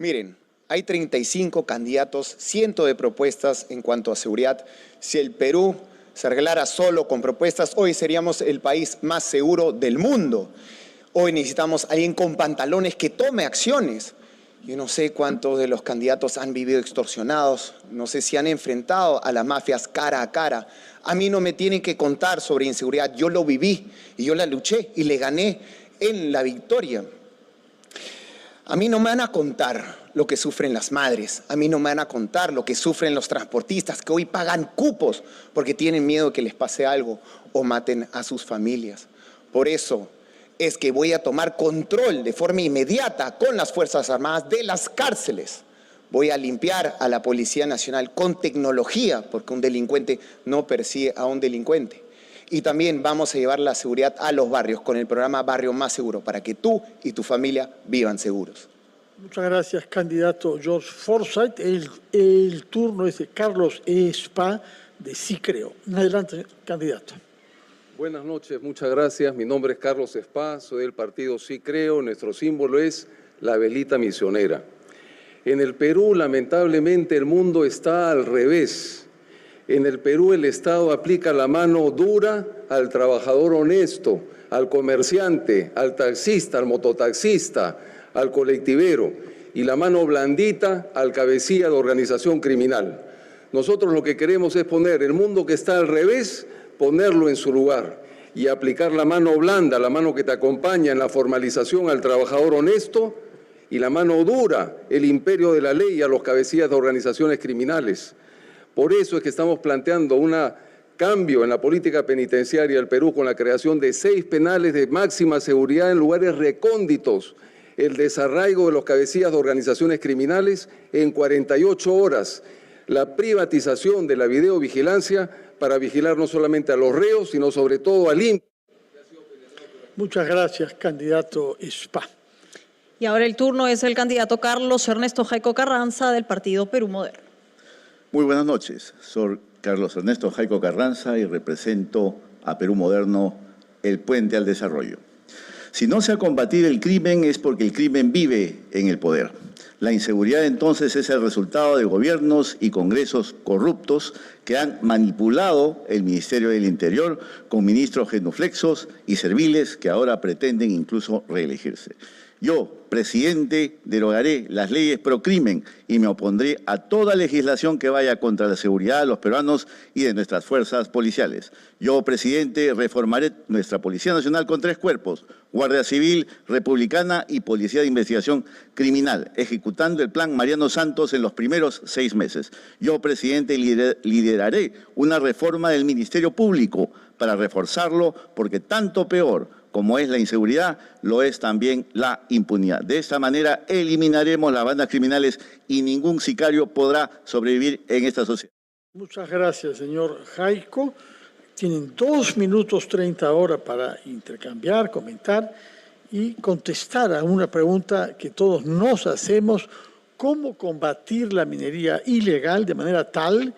Miren, hay 35 candidatos, cientos de propuestas en cuanto a seguridad. Si el Perú se arreglara solo con propuestas, hoy seríamos el país más seguro del mundo. Hoy necesitamos a alguien con pantalones que tome acciones. Yo no sé cuántos de los candidatos han vivido extorsionados, no sé si han enfrentado a las mafias cara a cara. A mí no me tienen que contar sobre inseguridad, yo lo viví y yo la luché y le gané en la victoria. A mí no me van a contar lo que sufren las madres, a mí no me van a contar lo que sufren los transportistas que hoy pagan cupos porque tienen miedo de que les pase algo o maten a sus familias. Por eso es que voy a tomar control de forma inmediata con las Fuerzas Armadas de las cárceles. Voy a limpiar a la Policía Nacional con tecnología, porque un delincuente no persigue a un delincuente. Y también vamos a llevar la seguridad a los barrios con el programa Barrio Más Seguro, para que tú y tu familia vivan seguros. Muchas gracias, candidato George Forsyth. El turno es de Carlos Espa, de Sí Creo. Adelante, candidato. Buenas noches, muchas gracias. Mi nombre es Carlos Espa, soy del partido Sí Creo. Nuestro símbolo es la velita misionera. En el Perú, lamentablemente, el mundo está al revés. En el Perú, el Estado aplica la mano dura al trabajador honesto, al comerciante, al taxista, al mototaxista, al colectivero, y la mano blandita al cabecilla de organización criminal. Nosotros lo que queremos es poner el mundo que está al revés, ponerlo en su lugar y aplicar la mano blanda, la mano que te acompaña en la formalización al trabajador honesto, y la mano dura, el imperio de la ley, a los cabecillas de organizaciones criminales. Por eso es que estamos planteando un cambio en la política penitenciaria del Perú con la creación de 6 penales de máxima seguridad en lugares recónditos, el desarraigo de los cabecillas de organizaciones criminales en 48 horas, la privatización de la videovigilancia para vigilar no solamente a los reos, sino sobre todo al INPE. Muchas gracias, candidato Espa. Y ahora el turno es el candidato Carlos Ernesto Jaico Carranza, del partido Perú Moderno. Muy buenas noches. Soy Carlos Ernesto Jaico Carranza y represento a Perú Moderno, el puente al desarrollo. Si no se ha combatido el crimen es porque el crimen vive en el poder. La inseguridad entonces es el resultado de gobiernos y congresos corruptos que han manipulado el Ministerio del Interior con ministros genuflexos y serviles que ahora pretenden incluso reelegirse. Yo, presidente, derogaré las leyes pro crimen y me opondré a toda legislación que vaya contra la seguridad de los peruanos y de nuestras fuerzas policiales. Yo, presidente, reformaré nuestra Policía Nacional con 3 cuerpos: Guardia Civil, Republicana y Policía de Investigación Criminal, ejecutando el plan Mariano Santos en los primeros 6 meses. Yo, presidente, lideraré una reforma del Ministerio Público para reforzarlo, porque tanto peor como es la inseguridad, lo es también la impunidad. De esta manera eliminaremos las bandas criminales y ningún sicario podrá sobrevivir en esta sociedad. Muchas gracias, señor Jaico. Tienen 2 minutos 30 horas para intercambiar, comentar y contestar a una pregunta que todos nos hacemos: ¿cómo combatir la minería ilegal de manera tal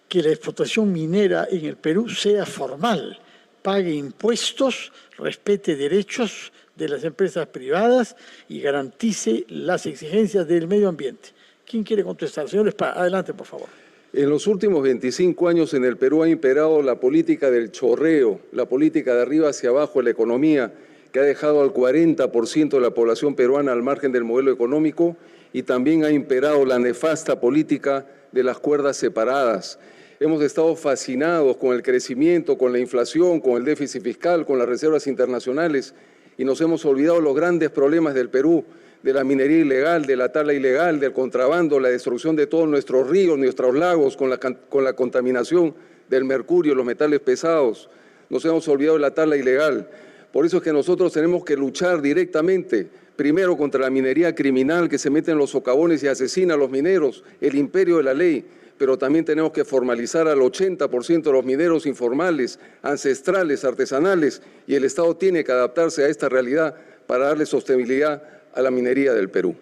que la explotación minera en el Perú sea formal, pague impuestos, respete derechos de las empresas privadas y garantice las exigencias del medio ambiente? ¿Quién quiere contestar? Señor Espa, adelante, por favor. En los últimos 25 años en el Perú ha imperado la política del chorreo, la política de arriba hacia abajo en la economía, que ha dejado al 40% de la población peruana al margen del modelo económico, y también ha imperado la nefasta política de las cuerdas separadas. Hemos estado fascinados con el crecimiento, con la inflación, con el déficit fiscal, con las reservas internacionales, y nos hemos olvidado los grandes problemas del Perú, de la minería ilegal, de la tala ilegal, del contrabando, la destrucción de todos nuestros ríos, nuestros lagos, con la contaminación del mercurio, los metales pesados. Nos hemos olvidado de la tala ilegal. Por eso es que nosotros tenemos que luchar directamente, primero contra la minería criminal que se mete en los socavones y asesina a los mineros, el imperio de la ley, pero también tenemos que formalizar al 80% de los mineros informales, ancestrales, artesanales, y el Estado tiene que adaptarse a esta realidad para darle sostenibilidad a la minería del Perú.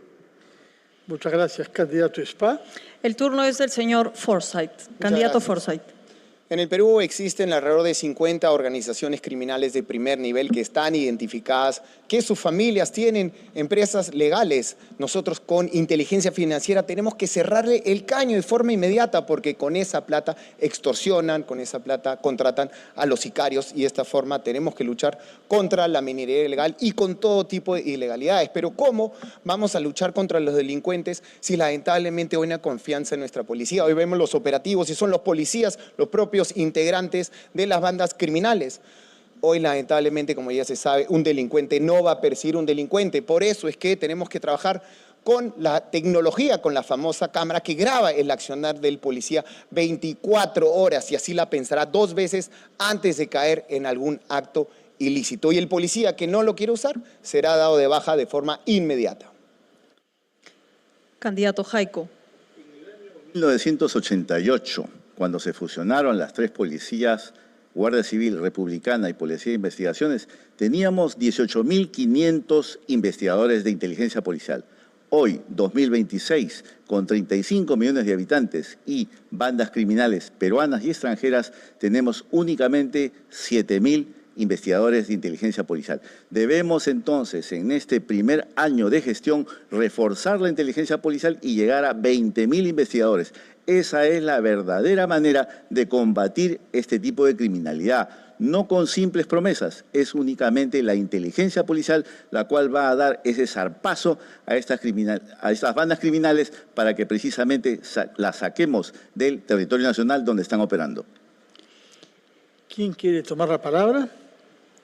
Muchas gracias, candidato Espa. El turno es del señor Forsyth, candidato Forsyth. En el Perú existen alrededor de 50 organizaciones criminales de primer nivel que están identificadas, que sus familias tienen empresas legales. Nosotros con inteligencia financiera tenemos que cerrarle el caño de forma inmediata porque con esa plata extorsionan, con esa plata contratan a los sicarios y de esta forma tenemos que luchar contra la minería ilegal y con todo tipo de ilegalidades. Pero ¿cómo vamos a luchar contra los delincuentes si lamentablemente hoy no hay confianza en nuestra policía? Hoy vemos los operativos y son los policías, los propios integrantes de las bandas criminales. Hoy, lamentablemente, como ya se sabe, un delincuente no va a perseguir un delincuente. Por eso es que tenemos que trabajar con la tecnología, con la famosa cámara que graba el accionar del policía 24 horas y así la pensará 2 veces antes de caer en algún acto ilícito. Y el policía que no lo quiere usar será dado de baja de forma inmediata. Candidato Jaico. En 1988, cuando se fusionaron las 3 policías, Guardia Civil, Republicana y Policía de Investigaciones, teníamos 18.500 investigadores de inteligencia policial. Hoy, 2026, con 35 millones de habitantes y bandas criminales peruanas y extranjeras, tenemos únicamente 7.000 investigadores de inteligencia policial. Debemos entonces, en este primer año de gestión, reforzar la inteligencia policial y llegar a 20.000 investigadores. Esa es la verdadera manera de combatir este tipo de criminalidad. No con simples promesas, es únicamente la inteligencia policial la cual va a dar ese zarpazo a estas bandas criminales para que precisamente las saquemos del territorio nacional donde están operando. ¿Quién quiere tomar la palabra?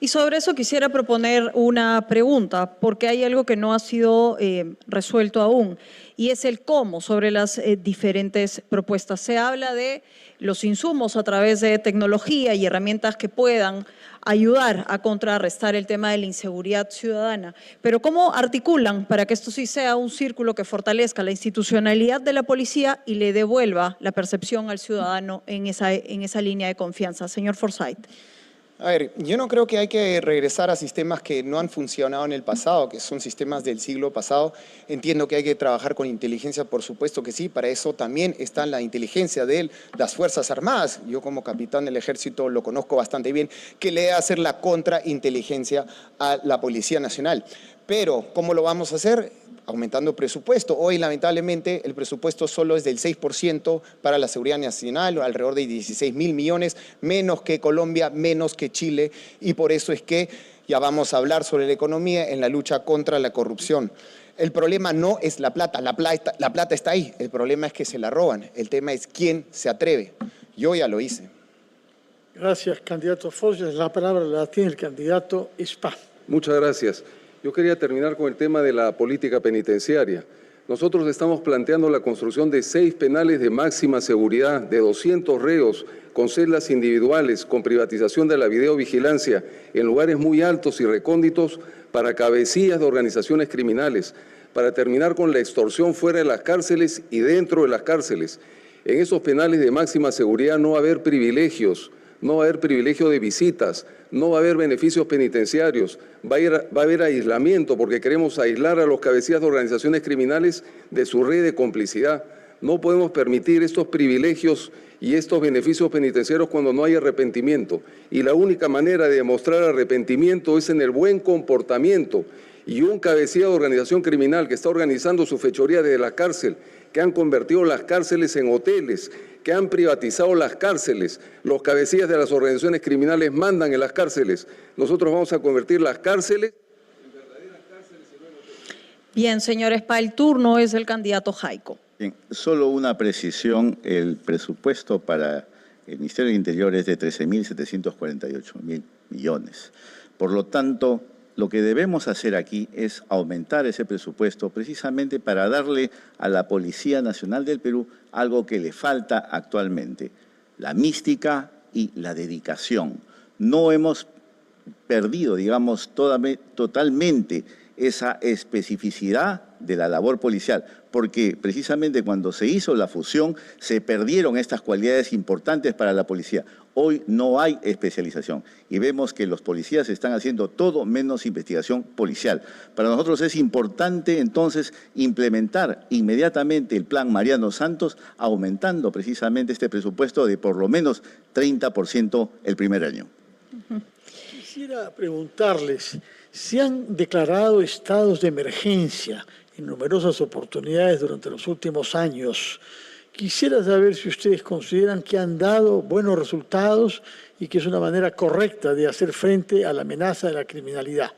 Y sobre eso quisiera proponer una pregunta, porque hay algo que no ha sido resuelto aún, y es el cómo sobre las diferentes propuestas. Se habla de los insumos a través de tecnología y herramientas que puedan ayudar a contrarrestar el tema de la inseguridad ciudadana, pero ¿cómo articulan para que esto sí sea un círculo que fortalezca la institucionalidad de la policía y le devuelva la percepción al ciudadano en esa línea de confianza? Señor Forsyth. A ver, yo no creo que hay que regresar a sistemas que no han funcionado en el pasado, que son sistemas del siglo pasado. Entiendo que hay que trabajar con inteligencia, por supuesto que sí, para eso también está la inteligencia de las Fuerzas Armadas. Yo como capitán del Ejército lo conozco bastante bien, que le debe hacer la contrainteligencia a la Policía Nacional. Pero, ¿cómo lo vamos a hacer? Aumentando presupuesto. Hoy, lamentablemente, el presupuesto solo es del 6% para la seguridad nacional, alrededor de 16.000 millones, menos que Colombia, menos que Chile, y por eso es que ya vamos a hablar sobre la economía en la lucha contra la corrupción. El problema no es la plata está ahí, el problema es que se la roban, el tema es quién se atreve. Yo ya lo hice. Gracias, candidato Forsyth. La palabra la tiene el candidato Spa. Muchas gracias. Yo quería terminar con el tema de la política penitenciaria. Nosotros estamos planteando la construcción de 6 penales de máxima seguridad, de 200 reos, con celdas individuales, con privatización de la videovigilancia en lugares muy altos y recónditos para cabecillas de organizaciones criminales, para terminar con la extorsión fuera de las cárceles y dentro de las cárceles. En esos penales de máxima seguridad no va a haber privilegios, no va a haber privilegio de visitas, no va a haber beneficios penitenciarios, va a haber aislamiento porque queremos aislar a los cabecillas de organizaciones criminales de su red de complicidad. No podemos permitir estos privilegios y estos beneficios penitenciarios cuando no hay arrepentimiento. Y la única manera de demostrar arrepentimiento es en el buen comportamiento. Y un cabecilla de organización criminal que está organizando su fechoría desde la cárcel, que han convertido las cárceles en hoteles, que han privatizado las cárceles, los cabecillas de las organizaciones criminales mandan en las cárceles. Nosotros vamos a convertir las cárceles en verdaderas cárceles y no en hoteles. Bien, señor Spa, el turno es del candidato Jaico. Bien, solo una precisión, el presupuesto para el Ministerio del Interior es de 13.748.000 millones. Por lo tanto, lo que debemos hacer aquí es aumentar ese presupuesto precisamente para darle a la Policía Nacional del Perú algo que le falta actualmente, la mística y la dedicación. No hemos perdido, digamos, totalmente esa especificidad de la labor policial, porque precisamente cuando se hizo la fusión se perdieron estas cualidades importantes para la policía. Hoy no hay especialización y vemos que los policías están haciendo todo menos investigación policial. Para nosotros es importante entonces implementar inmediatamente el plan Mariano Santos, aumentando precisamente este presupuesto de por lo menos 30% el primer año. Quisiera preguntarles, se han declarado estados de emergencia en numerosas oportunidades durante los últimos años. Quisiera saber si ustedes consideran que han dado buenos resultados y que es una manera correcta de hacer frente a la amenaza de la criminalidad.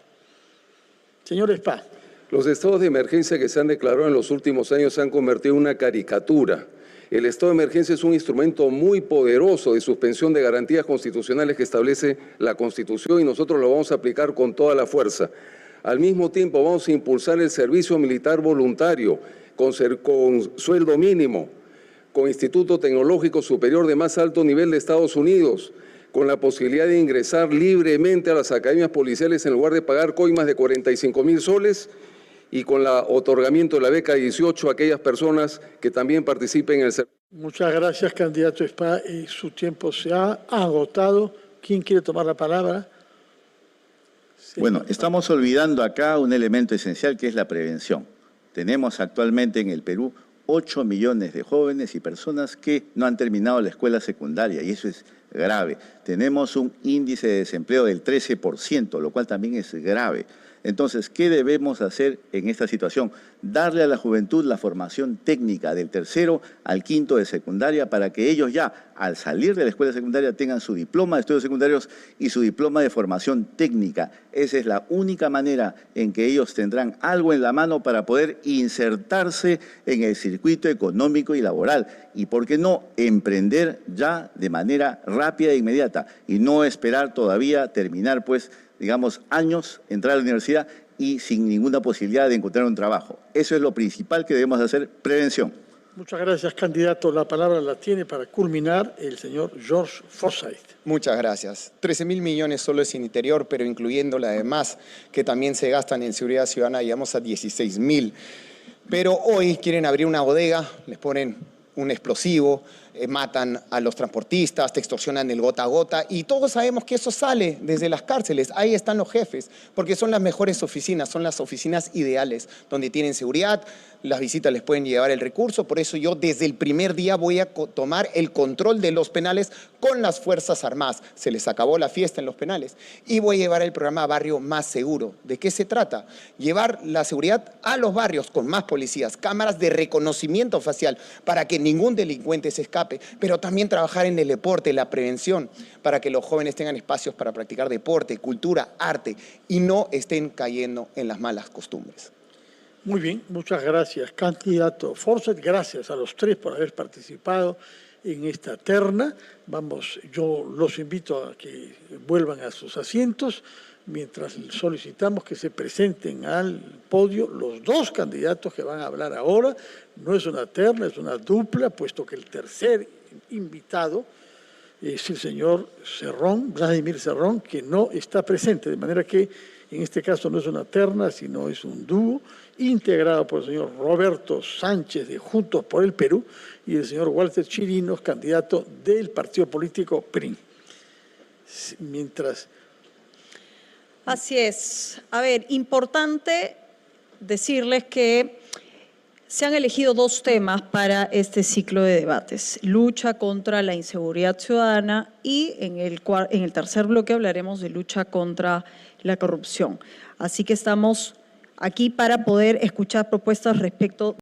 Señor Spa. Los estados de emergencia que se han declarado en los últimos años se han convertido en una caricatura. El estado de emergencia es un instrumento muy poderoso de suspensión de garantías constitucionales que establece la Constitución y nosotros lo vamos a aplicar con toda la fuerza. Al mismo tiempo vamos a impulsar el servicio militar voluntario con sueldo mínimo, con Instituto Tecnológico Superior de más alto nivel de Estados Unidos, con la posibilidad de ingresar libremente a las academias policiales en lugar de pagar coimas de 45.000 soles y con el otorgamiento de la beca 18 a aquellas personas que también participen en el servicio. Muchas gracias, candidato Spa. Su tiempo se ha agotado. ¿Quién quiere tomar la palabra? Sí. Bueno, estamos olvidando acá un elemento esencial que es la prevención. Tenemos actualmente en el Perú 8 millones de jóvenes y personas que no han terminado la escuela secundaria y eso es grave. Tenemos un índice de desempleo del 13%, lo cual también es grave. Entonces, ¿qué debemos hacer en esta situación? Darle a la juventud la formación técnica del 3º al 5º de secundaria para que ellos ya, al salir de la escuela secundaria, tengan su diploma de estudios secundarios y su diploma de formación técnica. Esa es la única manera en que ellos tendrán algo en la mano para poder insertarse en el circuito económico y laboral. Y, ¿por qué no?, emprender ya de manera rápida e inmediata y no esperar todavía terminar, digamos, años, entrar a la universidad y sin ninguna posibilidad de encontrar un trabajo. Eso es lo principal que debemos hacer, prevención. Muchas gracias, candidato. La palabra la tiene para culminar el señor George Forsyth. Muchas gracias. 13.000 millones solo es en interior, pero incluyendo la demás que también se gastan en seguridad ciudadana, llegamos a 16.000. Pero hoy quieren abrir una bodega, les ponen un explosivo, matan a los transportistas, te extorsionan el gota a gota y todos sabemos que eso sale desde las cárceles. Ahí están los jefes, porque son las mejores oficinas, son las oficinas ideales, donde tienen seguridad, las visitas les pueden llevar el recurso. Por eso yo desde el primer día voy a tomar el control de los penales con las Fuerzas Armadas. Se les acabó la fiesta en los penales y voy a llevar el programa Barrio Más Seguro. ¿De qué se trata? Llevar la seguridad a los barrios con más policías, cámaras de reconocimiento facial para que ningún delincuente se escape, pero también trabajar en el deporte, la prevención, para que los jóvenes tengan espacios para practicar deporte, cultura, arte y no estén cayendo en las malas costumbres. Muy bien, muchas gracias, candidato Forsyth. Gracias a los tres por haber participado en esta terna. Yo los invito a que vuelvan a sus asientos mientras solicitamos que se presenten al podio los dos candidatos que van a hablar ahora. No es una terna, es una dupla, puesto que el tercer invitado es el señor Cerrón, Vladimir Cerrón, que no está presente, de manera que en este caso no es una terna, sino es un dúo integrado por el señor Roberto Sánchez de Juntos por el Perú y el señor Walter Chirinos, candidato del partido político PRI. Así es. A ver, importante decirles que se han elegido dos temas para este ciclo de debates: lucha contra la inseguridad ciudadana y en el tercer bloque hablaremos de lucha contra la corrupción. Así que estamos aquí para poder escuchar propuestas respecto